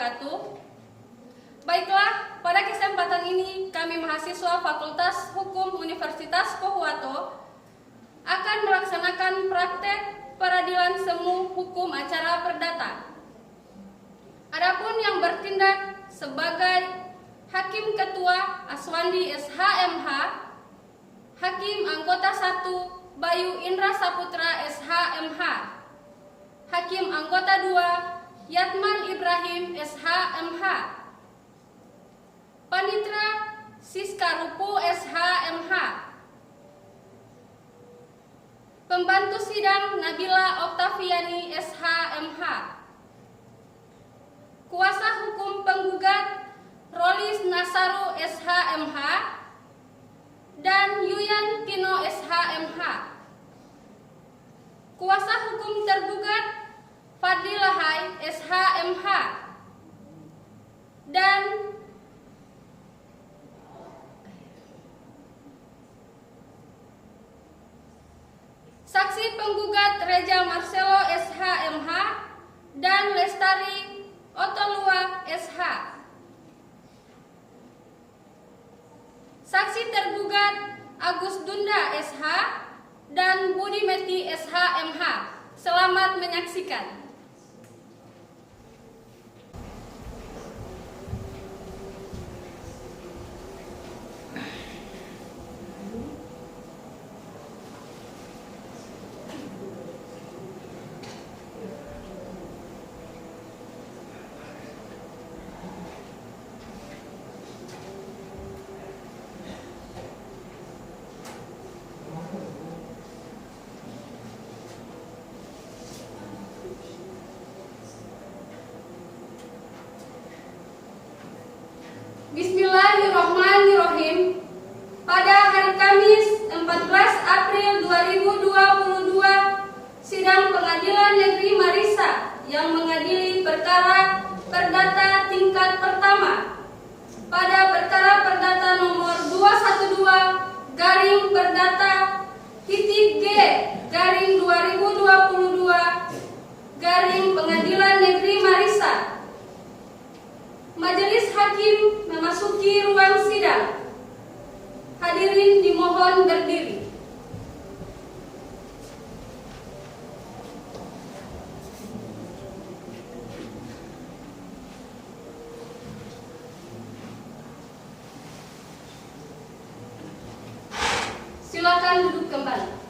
wabarakatuh. Baiklah, pada kesempatan ini kami mahasiswa Fakultas Hukum Universitas Pohuwato akan melaksanakan praktek peradilan semu hukum acara perdata. Adapun yang bertindak sebagai Hakim Ketua Aswandi SHMH, Hakim Anggota 1 Bayu Indra Saputra SHMH, Hakim Anggota 2 Yatman Ibrahim SHMH, Panitra Siska Rupu SHMH, Pembantu Sidang Nabila Oktaviani SHMH, Kuasa Hukum Penggugat Rolis Nasaru SHMH, dan Yuyan Tino SHMH. Kuasa Hukum Tergugat Fadli Lahai SHMH, dan Saksi Penggugat Reja Marcelo SHMH dan Lestari Otolua SH. Saksi Tergugat Agus Dunda SH dan Budi Meti SHMH. Selamat menyaksikan. Bismillahirrahmanirrahim. Pada hari Kamis 14 April 2022, sidang Pengadilan Negeri Marissa yang mengadili perkara perdata tingkat pertama pada perkara perdata nomor 212 garing perdata titik G garing 2022 garing Pengadilan Negeri Marissa. Majelis Hakim memasuki ruang sidang. Hadirin dimohon berdiri. Silakan duduk kembali.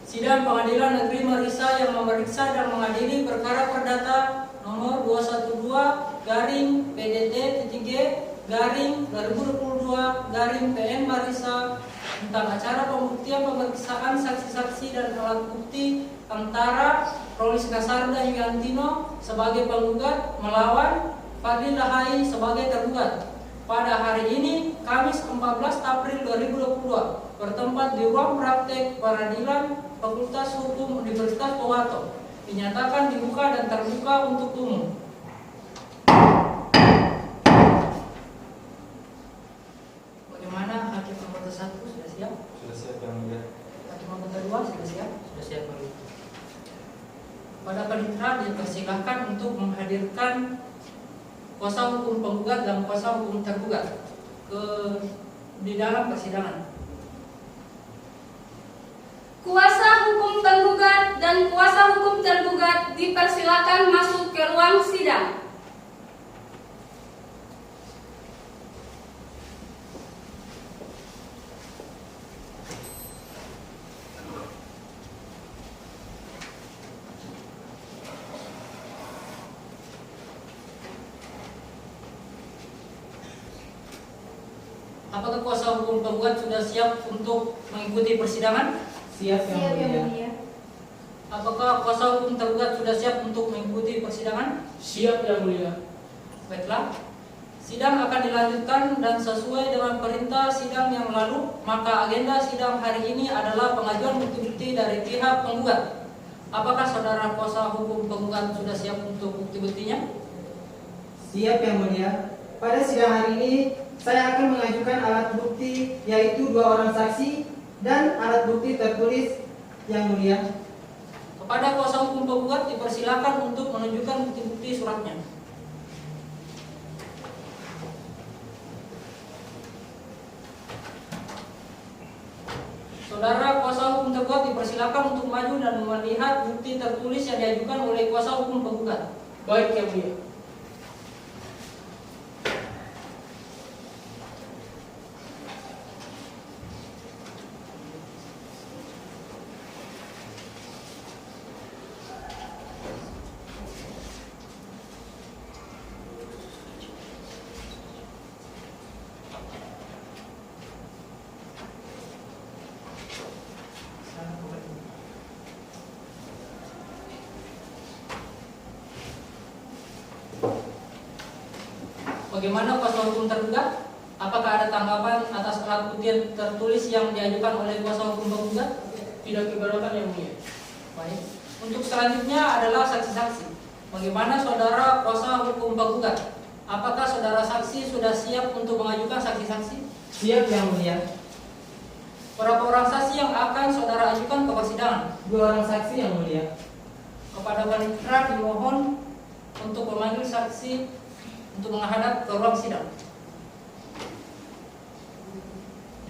Sidang Pengadilan Negeri Marissa yang memeriksa dan mengadili perkara perdata nomor 212 garing PDT-G garing 2022 garing PN Marissa tentang acara pembuktian pemeriksaan saksi-saksi dan alat bukti antara Rolis Nasaru dan Yuyan Tino sebagai penggugat melawan Fadli Lahai sebagai tergugat. Pada hari ini, Kamis 14 April 2022, bertempat di ruang praktek peradilan Fakultas Hukum Universitas Pohuwato, dinyatakan dibuka dan terbuka untuk umum. Bagaimana Hakim Anggota 1 sudah siap? Sudah siap yang mulia. Hakim Anggota 2 sudah siap? Sudah siap mulia. Pada panitera dipersilahkan untuk menghadirkan kuasa hukum penggugat dan kuasa hukum tergugat di dalam persidangan. Kuasa hukum penggugat dan kuasa hukum tergugat dipersilakan masuk ke ruang sidang. Apakah kuasa hukum penggugat sudah siap untuk mengikuti persidangan? Siap yang mulia. Apakah kuasa hukum tergugat sudah siap untuk mengikuti persidangan? Siap yang mulia. Baiklah. Sidang akan dilanjutkan dan sesuai dengan perintah sidang yang lalu, maka agenda sidang hari ini adalah pengajuan bukti-bukti dari pihak penggugat. Apakah saudara kuasa hukum penggugat sudah siap untuk bukti-buktinya? Siap yang mulia. Pada sidang hari ini, saya akan mengajukan alat bukti yaitu 2 orang saksi dan alat bukti tertulis Yang Mulia. Kepada kuasa hukum penggugat dipersilakan untuk menunjukkan bukti-bukti suratnya. Saudara kuasa hukum tergugat dipersilakan untuk maju dan melihat bukti tertulis yang diajukan oleh kuasa hukum penggugat. Baik Yang Mulia. Bagaimana kuasa hukum tergugat? Apakah ada tanggapan atas alat bukti tertulis yang diajukan oleh kuasa hukum penggugat? Tidak keberatan Yang Mulia. Baik. Untuk selanjutnya adalah saksi-saksi. Bagaimana saudara kuasa hukum penggugat? Apakah saudara saksi sudah siap untuk mengajukan saksi-saksi? Siap Yang Mulia. Berapa orang saksi yang akan saudara ajukan ke persidangan? 2 orang saksi Yang Mulia. Kepada panitera dimohon untuk memanggil saksi untuk menghadap ke ruang sidang.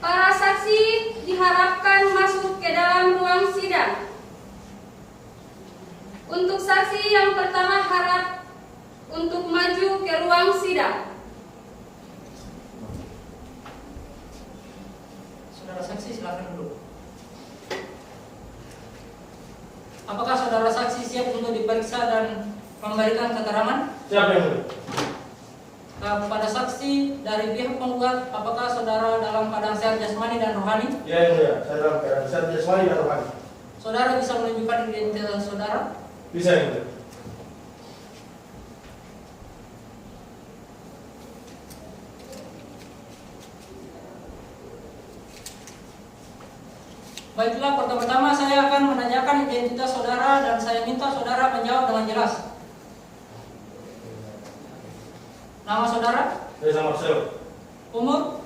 Para saksi diharapkan masuk ke dalam ruang sidang. Untuk saksi yang pertama harap untuk maju ke ruang sidang. Saudara saksi silakan dulu. Apakah saudara saksi siap untuk diperiksa dan memberikan keterangan? Siap Yang Mulia. Kepada saksi dari pihak penggugat, apakah saudara dalam keadaan sehat jasmani dan rohani? Ya Yang Mulia, saya dalam keadaan sehat jasmani dan rohani. Saudara bisa menunjukkan identitas saudara? Bisa Yang Mulia. Baiklah, pertama-tama saya akan menanyakan identitas saudara dan saya minta saudara menjawab dengan jelas. Nama saudara? Reza Marcelo, Umur?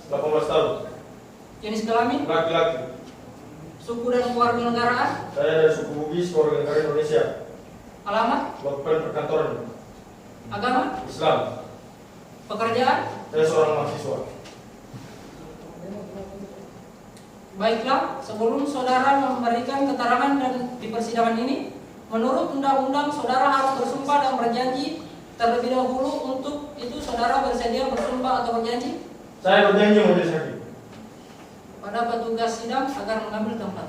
18 tahun, Jenis kelamin? laki-laki. Suku dan kewarganegaraan? Saya dari suku Bugis, keluarga negara Indonesia. Alamat? Lakukan perkantoran Agama? Islam. Pekerjaan? Saya seorang mahasiswa. Baiklah, sebelum saudara memberikan keterangan dan di persidangan ini, menurut undang-undang saudara harus bersumpah dan berjanji terlebih dahulu. Untuk itu saudara bersedia bersumpah atau berjanji Saya berjanji majelis hakim. pada petugas sidang agar mengambil tempat.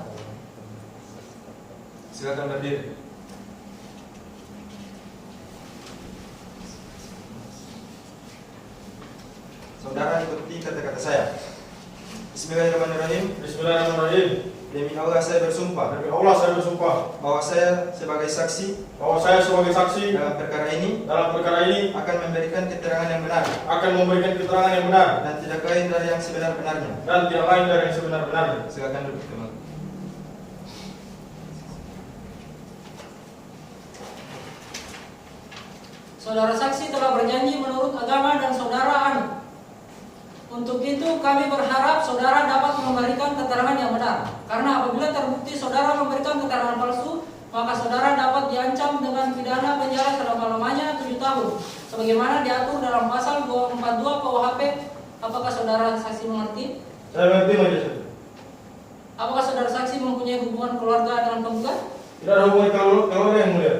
Silakan berdiri. Saudara ikuti kata-kata saya. Bismillahirrahmanirrahim. Bismillahirrahmanirrahim. Demi Allah saya bersumpah Demi Allah saya bersumpah bahwa saya sebagai saksi bahwa saya sebagai saksi dalam perkara ini akan memberikan keterangan yang benar memberikan keterangan yang benar dan tidak lain dari yang sebenar-benarnya. dan tidak lain dari yang sebenar-benarnya. Silakan duduk teman. Saudara saksi telah berjanji menurut agama dan saudara anu. Untuk itu kami berharap saudara dapat memberikan keterangan yang benar. Karena apabila terbukti saudara memberikan keterangan palsu, maka saudara dapat diancam dengan pidana penjara selama-lamanya 7 tahun. Sebagaimana diatur dalam pasal 242 KUHP. Apakah saudara saksi mengerti? Saya mengerti majelis hakim. Apakah saudara saksi mempunyai hubungan keluarga dengan penggugat? Tidak ada hubungan keluarga Yang Mulia.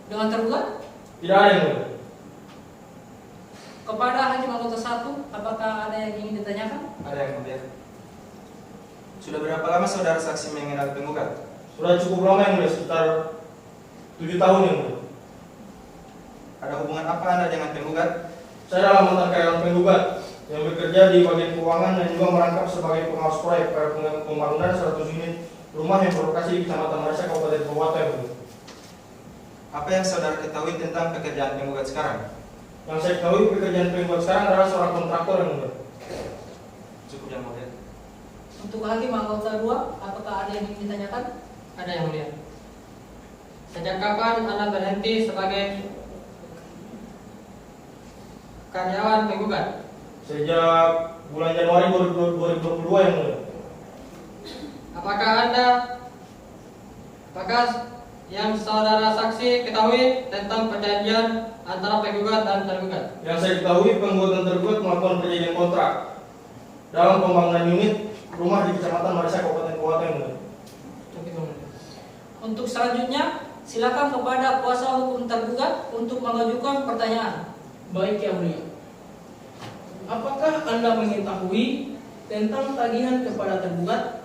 Dengan tergugat? Tidak ada Yang Mulia. Kepada hakim anggota 1, apakah ada yang ingin ditanyakan? Ada yang mulia. Sudah berapa lama saudara saksi mengenal penggugat? Sudah cukup lama Yang Mulia, sekitar 7 tahun Yang Mulia. Ada hubungan apa Anda dengan penggugat? Saya adalah mantan karyawan penggugat yang bekerja di bagian keuangan dan juga merangkap sebagai pengawas proyek pada pembangunan 100 unit rumah yang berlokasi di Kecamatan Marisa, Kabupaten Purwakarta Yang Mulia. Apa yang saudara ketahui tentang pekerjaan penggugat sekarang? Yang saya ketahui pekerjaan penggugat sekarang adalah seorang kontraktor Yang Mulia. Cukup yang mulia. Untuk hakim anggota 2, apakah ada yang ingin ditanyakan? Ada yang mulia. Sejak kapan Anda berhenti sebagai karyawan penggugat? Sejak bulan Januari 2022 Yang Mulia. Apakah Anda Apakah yang saudara saksi ketahui tentang perjanjian antara penggugat dan tergugat? Yang saya ketahui, penggugat dan tergugat melakukan perjanjian kontrak dalam pembangunan unit rumah di Kecamatan Marisa, Kabupaten Pohuwato yang mulia. Untuk selanjutnya, silakan kepada kuasa hukum tergugat untuk mengajukan pertanyaan. Baik yang mulia. Apakah Anda mengetahui tentang tagihan kepada tergugat?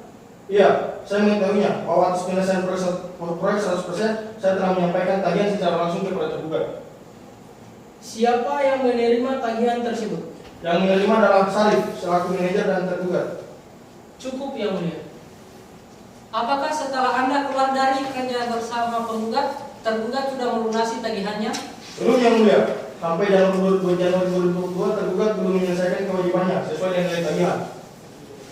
Iya, saya mengetahuinya bahwa atas penyelesaian proyek 100% saya telah menyampaikan tagihan secara langsung kepada tergugat. Siapa yang menerima tagihan tersebut? Yang menerima adalah Salif selaku manajer dan tergugat. Cukup yang mulia. Apakah setelah Anda keluar dari kerja bersama penggugat, tergugat sudah melunasi tagihannya? Belum yang mulia, sampai Januari 2022 tergugat belum menyelesaikan kewajibannya sesuai dengan nilai tagihan.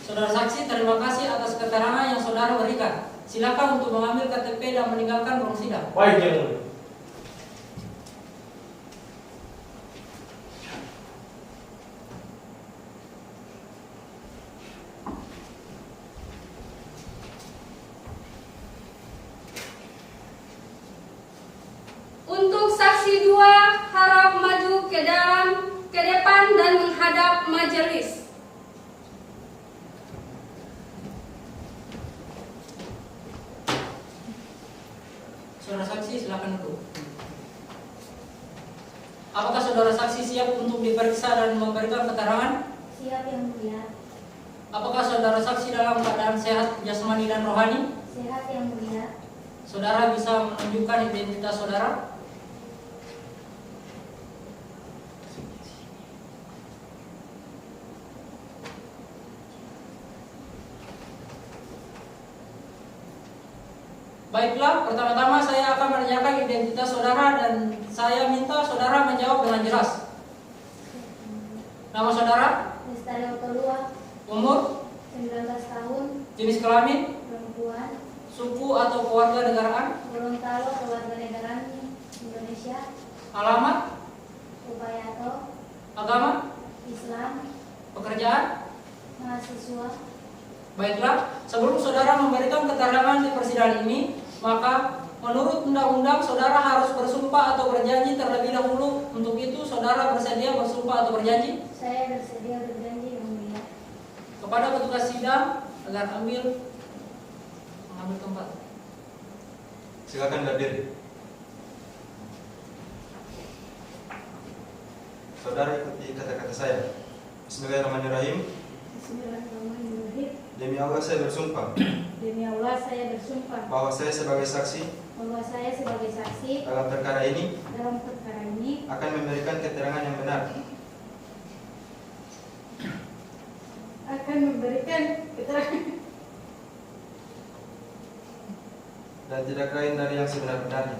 Saudara saksi, terima kasih atas keterangan yang saudara berikan. Silakan untuk mengambil KTP dan meninggalkan ruang sidang. Baik yang mulia. Untuk saksi 2 harap maju ke depan dan menghadap majelis. Saudara saksi, silakan duduk. Apakah saudara saksi siap untuk diperiksa dan memberikan keterangan? Siap yang mulia. Apakah saudara saksi dalam keadaan sehat jasmani dan rohani? Sehat yang mulia. Saudara bisa menunjukkan identitas saudara? Baiklah, pertama-tama saya akan menanyakan identitas saudara dan saya minta saudara menjawab dengan jelas. Nama saudara? Lestari Otolua, Umur? 19 tahun, Jenis kelamin? perempuan, Suku atau keluarga negaraan? Gorontalo, kewarganegaraan Indonesia, Alamat? Upayato, Agama? Islam, Pekerjaan? mahasiswa. Baiklah, sebelum saudara memberikan keterangan di persidangan ini, maka menurut undang-undang saudara harus bersumpah atau berjanji terlebih dahulu. Untuk itu saudara bersedia bersumpah atau berjanji? Saya bersedia berjanji yang mulia. Kepada petugas sidang agar mengambil tempat. Silakan berdiri. Saudara ikuti kata-kata saya. Bismillahirrahmanirrahim. Bismillahirrahmanirrahim. Demi Allah saya bersumpah Demi Allah saya bersumpah bahwa saya sebagai saksi bahwa saya sebagai saksi dalam perkara ini dalam perkara ini akan memberikan keterangan yang benar akan memberikan keterangan dan tidak lain dari yang sebenar-benarnya.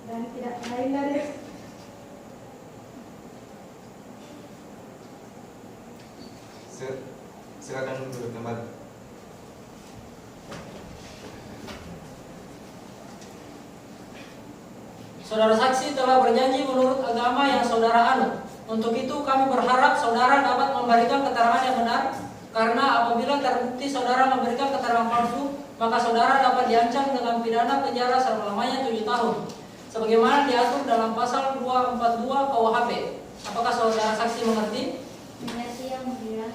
dan tidak lain dari Silakan duduk kembali. Saudara saksi telah berjanji menurut agama yang saudara anut. Untuk itu kami berharap saudara dapat memberikan keterangan yang benar, karena apabila terbukti saudara memberikan keterangan palsu, maka saudara dapat diancam dengan pidana penjara selama-lamanya 7 tahun, sebagaimana diatur dalam pasal 242 KUHP. Apakah saudara saksi mengerti? mengerti yang mulia.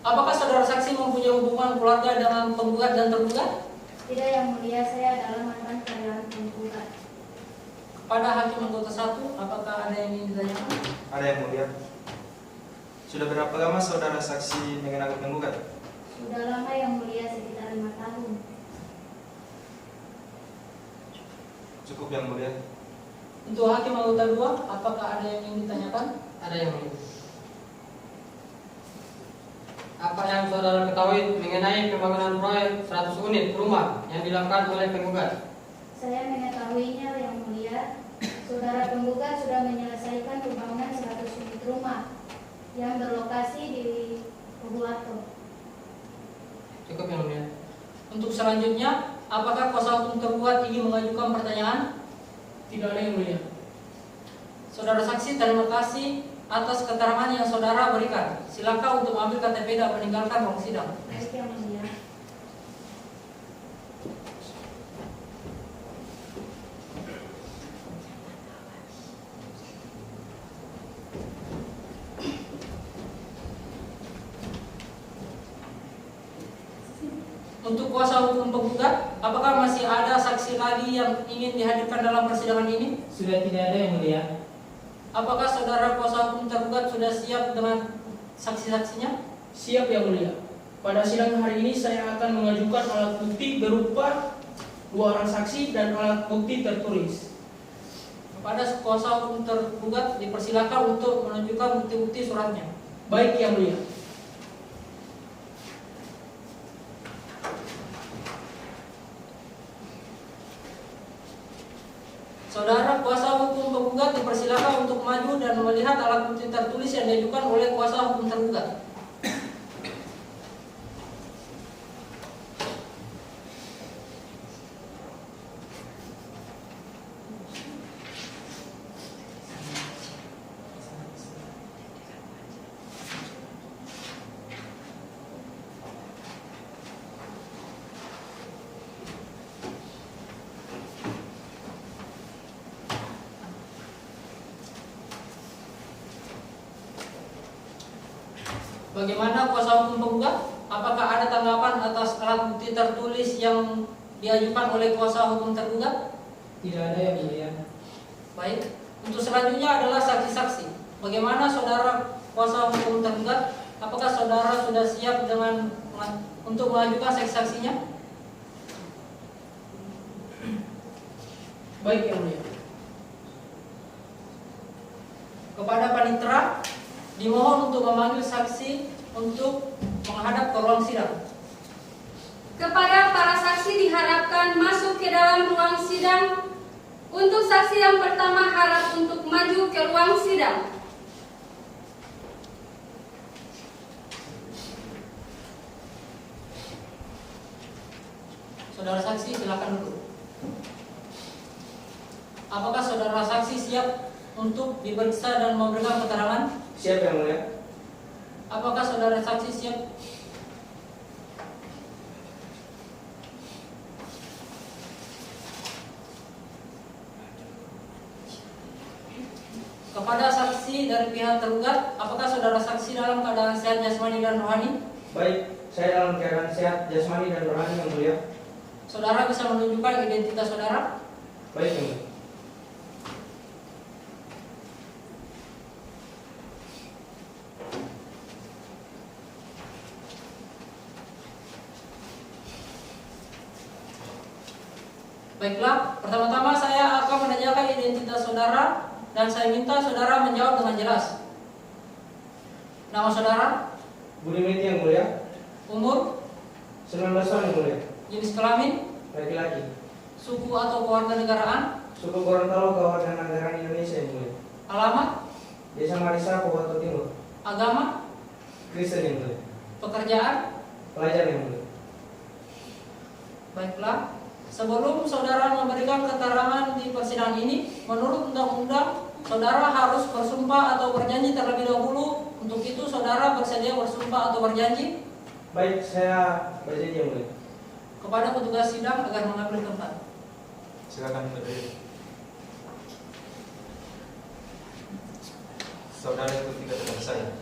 Apakah saudara saksi mempunyai hubungan keluarga dengan penggugat dan tergugat? Tidak yang mulia, saya adalah mantan karyawan penggugat. Pada hakim anggota 1, apakah ada yang ingin ditanyakan? Ada yang mulia. Sudah berapa lama saudara saksi mengenal penggugat? Sudah lama yang mulia, sekitar 5 tahun. Cukup yang mulia. Untuk hakim anggota 2, apakah ada yang ingin ditanyakan? Ada yang mulia. Apa yang saudara ketahui mengenai pembangunan proyek 100 unit rumah yang dilakukan oleh penggugat? Saya mengetahuinya yang mulia. Saudara penggugat sudah menyelesaikan pembangunan 100 unit rumah yang berlokasi di Pohuwato. Cukup yang mulia. Untuk selanjutnya, apakah kuasa hukum tergugat ingin mengajukan pertanyaan? Tidak ada yang mulia. Saudara saksi, terima kasih atas keterangan yang saudara berikan. Silakan untuk mengambil KTP dan meninggalkan ruang sidang. Baik yang mulia. Untuk kuasa hukum penggugat, apakah masih ada saksi lagi yang ingin dihadirkan dalam persidangan ini? Sudah tidak ada yang mulia. Apakah saudara kuasa hukum tergugat sudah siap dengan saksi-saksinya? Siap yang mulia. Pada sidang hari ini saya akan mengajukan alat bukti berupa 2 orang saksi dan alat bukti tertulis. Kepada kuasa hukum tergugat dipersilakan untuk menunjukkan bukti-bukti suratnya. Baik yang mulia. Saudara kuasa hukum penggugat dipersilakan untuk maju dan melihat alat bukti tertulis yang diajukan oleh kuasa hukum tergugat. Bagaimana kuasa hukum penggugat? Apakah ada tanggapan atas alat bukti tertulis yang diajukan oleh kuasa hukum tergugat? Tidak ada yang mulia. Baik. Untuk selanjutnya adalah saksi-saksi. Bagaimana saudara kuasa hukum tergugat? Apakah saudara sudah siap dengan untuk mengajukan saksi-saksinya? Baik yang mulia. Kepada panitera dimohon untuk memanggil saksi untuk menghadap ke ruang sidang. Kepada para saksi diharapkan masuk ke dalam ruang sidang. Untuk saksi yang pertama harap untuk maju ke ruang sidang. Saudara saksi silakan duduk. Apakah saudara saksi siap untuk diperiksa dan memberikan keterangan? Siap yang mulia. Apakah saudara saksi siap? Kepada saksi dari pihak tergugat, apakah saudara saksi dalam keadaan sehat jasmani dan rohani? Baik, saya dalam keadaan sehat jasmani dan rohani yang mulia. Saudara bisa menunjukkan identitas saudara? Baik yang mulia. Baiklah, pertama-tama saya akan menanyakan identitas saudara dan saya minta saudara menjawab dengan jelas. Nama saudara? Budi Meti yang mulia. Umur? 19 tahun yang mulia. Jenis kelamin? Laki-laki. Suku atau kewarganegaraan? Suku Gorontalo, Kewarganegaraan Indonesia yang mulia. Alamat? Desa Marisa, Kabupaten Timur. Agama? Kristen yang mulia. Pekerjaan? Pelajar yang mulia. Baiklah, sebelum saudara memberikan keterangan di persidangan ini, menurut undang-undang, saudara harus bersumpah atau berjanji terlebih dahulu. Untuk itu, saudara bersedia bersumpah atau berjanji? Baik, saya berjanji yang mulia. Kepada petugas sidang agar mengambil tempat. Silakan berdiri. Saudara ikuti keterangan saya.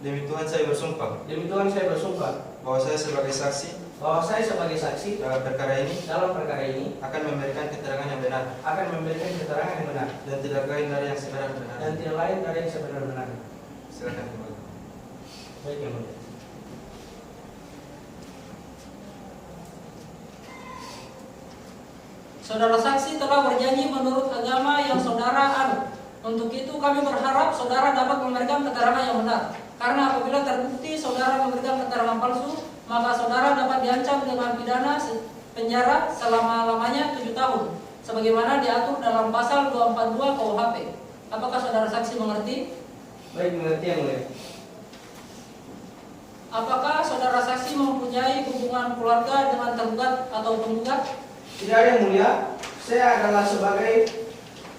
Demi Tuhan saya bersumpah Demi Tuhan saya bersumpah bahwa saya sebagai saksi dalam perkara ini akan memberikan keterangan yang benar dan tidak lain dari yang sebenar-benar. Silakan kembali. Baik yang mulia. Saudara saksi telah berjanji menurut agama yang saudara anut. Untuk itu kami berharap saudara dapat memberikan keterangan yang benar. Karena apabila terbukti saudara memberikan keterangan palsu, maka saudara dapat diancam dengan pidana penjara selama-lamanya 7 tahun. Sebagaimana diatur dalam pasal 242 KUHP. Apakah saudara saksi mengerti? Baik, mengerti yang mulia. Apakah saudara saksi mempunyai hubungan keluarga dengan tergugat atau penggugat? Tidak ada yang mulia. Saya adalah sebagai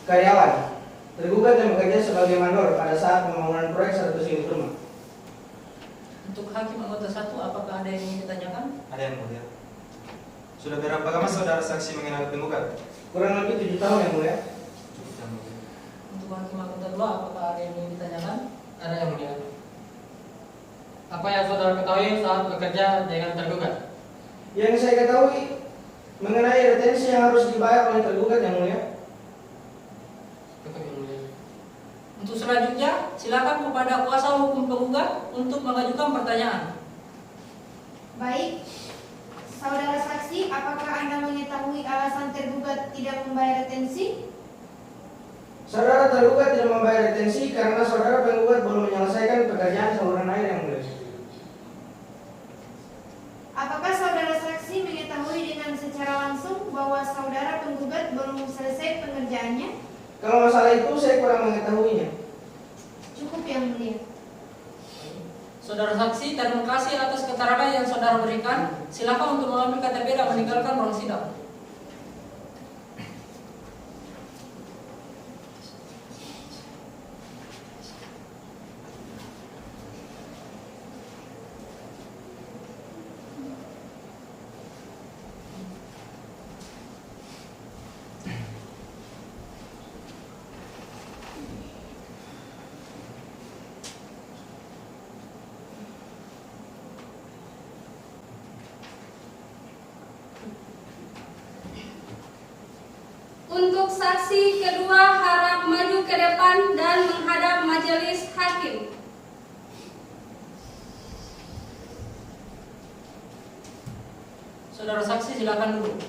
karyawan. Tergugat yang bekerja sebagai mandor pada saat pembangunan proyek 100 unit rumah. Untuk hakim anggota 1, apakah ada yang ingin ditanyakan? Ada yang mulia. Sudah berapa lama saudara saksi mengenal penggugat? Kurang lebih 7 tahun yang mulia. Cukup yang mulia. Untuk hakim anggota 2, apakah ada yang ingin ditanyakan? Ada yang mulia. Apa yang saudara ketahui saat bekerja dengan tergugat? Yang saya ketahui mengenai retensi yang harus dibayar oleh tergugat yang mulia. Cukup yang mulia. Untuk selanjutnya, silakan kepada kuasa hukum penggugat untuk mengajukan pertanyaan. Baik, saudara saksi, apakah Anda mengetahui alasan tergugat tidak membayar retensi? Saudara tergugat tidak membayar retensi karena saudara penggugat belum menyelesaikan pekerjaan saluran air yang mulia. Apakah saudara saksi mengetahui dengan secara langsung bahwa saudara penggugat belum selesai pengerjaannya? Kalau masalah itu saya kurang mengetahuinya. Cukup yang mulia. Saudara saksi, terima kasih atas keterangan yang saudara berikan. Silakan untuk mengambil KTP dan meninggalkan ruang sidang. Untuk saksi kedua harap maju ke depan dan menghadap majelis hakim. Saudara saksi, silakan dulu.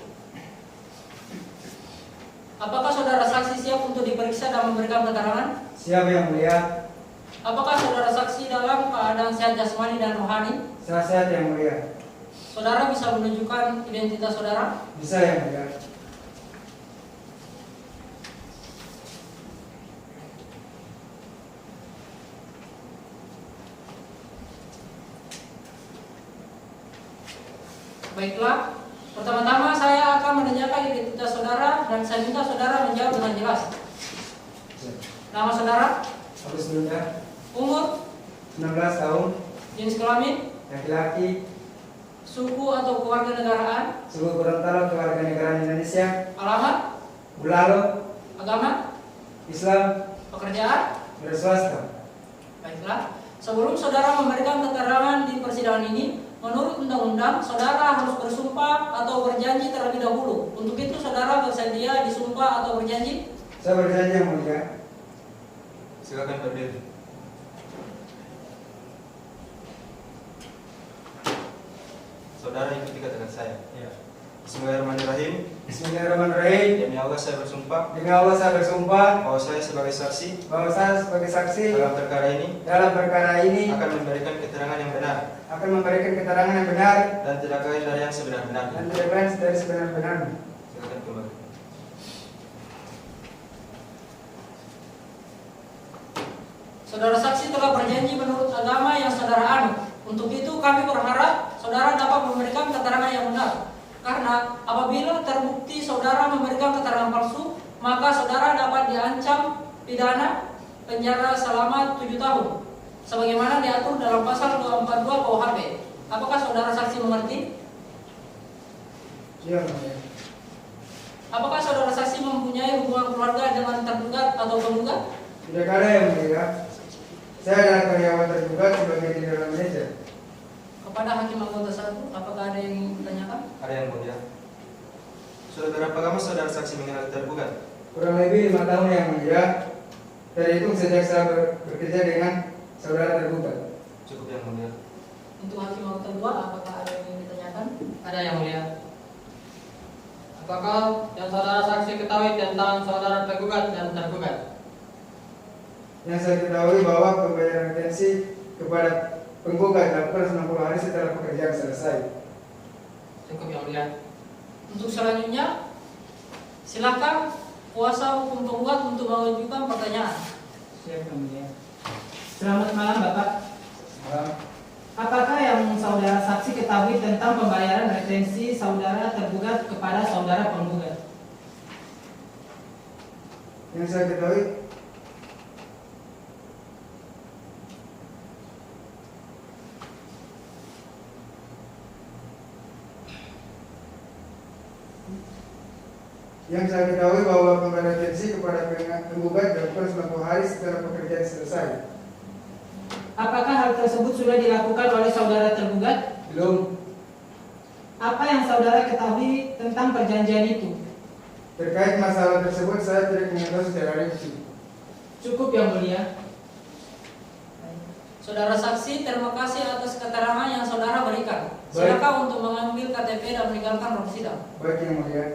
Apakah saudara saksi siap untuk diperiksa dan memberikan keterangan? Siap yang mulia. Apakah saudara saksi dalam keadaan sehat jasmani dan rohani? Sehat yang mulia. Saudara bisa menunjukkan identitas saudara? Bisa yang mulia. Baiklah, pertama-tama saya akan menanyakan identitas saudara dan saya minta saudara menjawab dengan jelas. Nama saudara, Agus Nunda, umur, 19 tahun, jenis kelamin, laki-laki, suku atau kewarganegaraan, suku Gorontalo, kewarganegaraan Indonesia, alamat, Bulalo, agama, Islam, pekerjaan. berswasta. Baiklah, sebelum saudara memberikan keterangan di persidangan ini, menurut undang-undang, saudara harus bersumpah atau berjanji terlebih dahulu. Untuk itu, saudara bersedia disumpah atau berjanji? Saya berjanji yang mulia. Silakan berdiri. Saudara ikuti kata saya. Bismillahirrahmanirrahim. Bismillahirrahmanirrahim. Demi Allah saya bersumpah Demi Allah saya bersumpah bahwa saya sebagai saksi bahwa saya sebagai saksi dalam perkara ini akan memberikan keterangan yang benar dan tidak lain dari yang dan sebenar-benarnya. tidak lain dari sebenar-benarnya. Silakan kembali. Saudara saksi telah berjanji menurut agama yang saudara anut. Untuk itu kami berharap saudara dapat memberikan keterangan yang benar. Karena apabila terbukti saudara memberikan keterangan palsu, maka saudara dapat diancam pidana penjara selama 7 tahun. Sebagaimana diatur dalam pasal 242 KUHP. Apakah saudara saksi mengerti? Iya, mulia. Apakah saudara saksi mempunyai hubungan keluarga dengan tergugat atau penggugat? Tidak ada yang mulia. Saya adalah karyawan tergugat sebagai general manager. Kepada hakim anggota 1, apakah ada yang ingin ditanyakan? Ada yang mulia. Sudah berapa lama saudara saksi mengenal tergugat? Kurang lebih 5 tahun yang mulia. Terhitung sejak saya bekerja dengan saudara tergugat. Cukup yang mulia. Untuk hakim anggota 2, apakah ada yang ingin ditanyakan? Ada yang mulia. Apakah yang saudara saksi ketahui tentang saudara tergugat dan tergugat? Yang saya ketahui bahwa pembayaran retensi kepada penggugat dilakukan 90 hari setelah pekerjaan selesai. Cukup yang mulia. Untuk selanjutnya, silakan kuasa hukum penggugat untuk mengajukan pertanyaan. Siap yang mulia. Selamat malam Bapak. Malam. Apakah yang saudara saksi ketahui tentang pembayaran retensi saudara tergugat kepada saudara penggugat? Yang saya ketahui Yang saya ketahui bahwa pemberian atensi kepada penggugat dilakukan 90 hari setelah pekerjaan selesai. Apakah hal tersebut sudah dilakukan oleh saudara tergugat? Belum. Apa yang saudara ketahui tentang perjanjian itu? Terkait masalah tersebut saya tidak mengetahui secara rinci. Cukup yang mulia. Saudara saksi, terima kasih atas keterangan yang saudara berikan. Baik. Silakan untuk mengambil KTP dan meninggalkan ruang sidang. Baik yang mulia.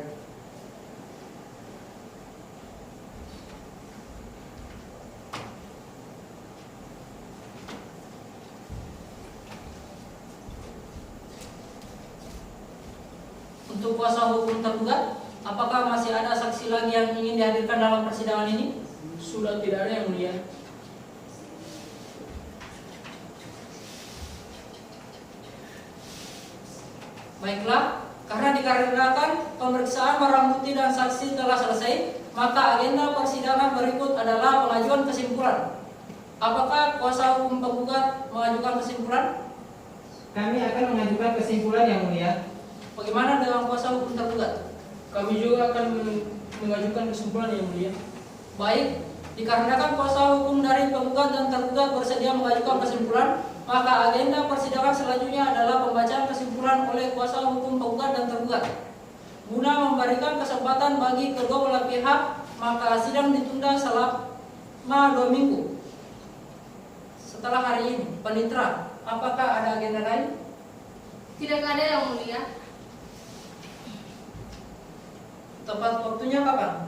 Untuk kuasa hukum tergugat, apakah masih ada saksi lagi yang ingin dihadirkan dalam persidangan ini? Sudah tidak ada yang mulia. Baiklah, karena dikarenakan pemeriksaan barang bukti dan saksi telah selesai, maka agenda persidangan berikut adalah pengajuan kesimpulan. Apakah kuasa hukum penggugat mengajukan kesimpulan? Kami akan mengajukan kesimpulan yang mulia. Bagaimana dengan kuasa hukum tergugat? Kami juga akan mengajukan kesimpulan yang mulia. Baik, dikarenakan kuasa hukum dari penggugat dan tergugat bersedia mengajukan kesimpulan, maka agenda persidangan selanjutnya adalah pembacaan kesimpulan oleh kuasa hukum penggugat dan tergugat. Guna memberikan kesempatan bagi kedua belah pihak, maka sidang ditunda selama 2 minggu. Setelah hari ini, Panitera, apakah ada agenda lain? Tidak ada yang mulia. Tepat waktunya kapan?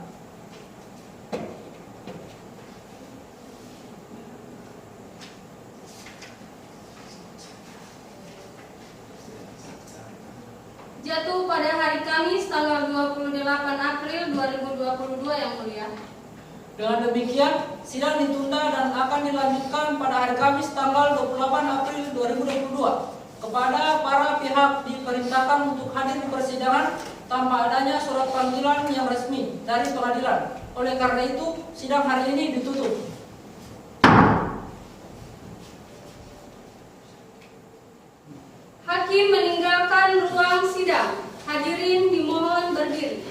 Jatuh pada hari Kamis tanggal 28 April 2022 yang mulia. Dengan demikian, sidang ditunda dan akan dilanjutkan pada hari Kamis tanggal 28 April 2022. Kepada para pihak diperintahkan untuk hadir di persidangan tanpa adanya surat panggilan yang resmi dari pengadilan. Oleh karena itu, sidang hari ini ditutup. Hakim meninggalkan ruang sidang. Hadirin dimohon berdiri.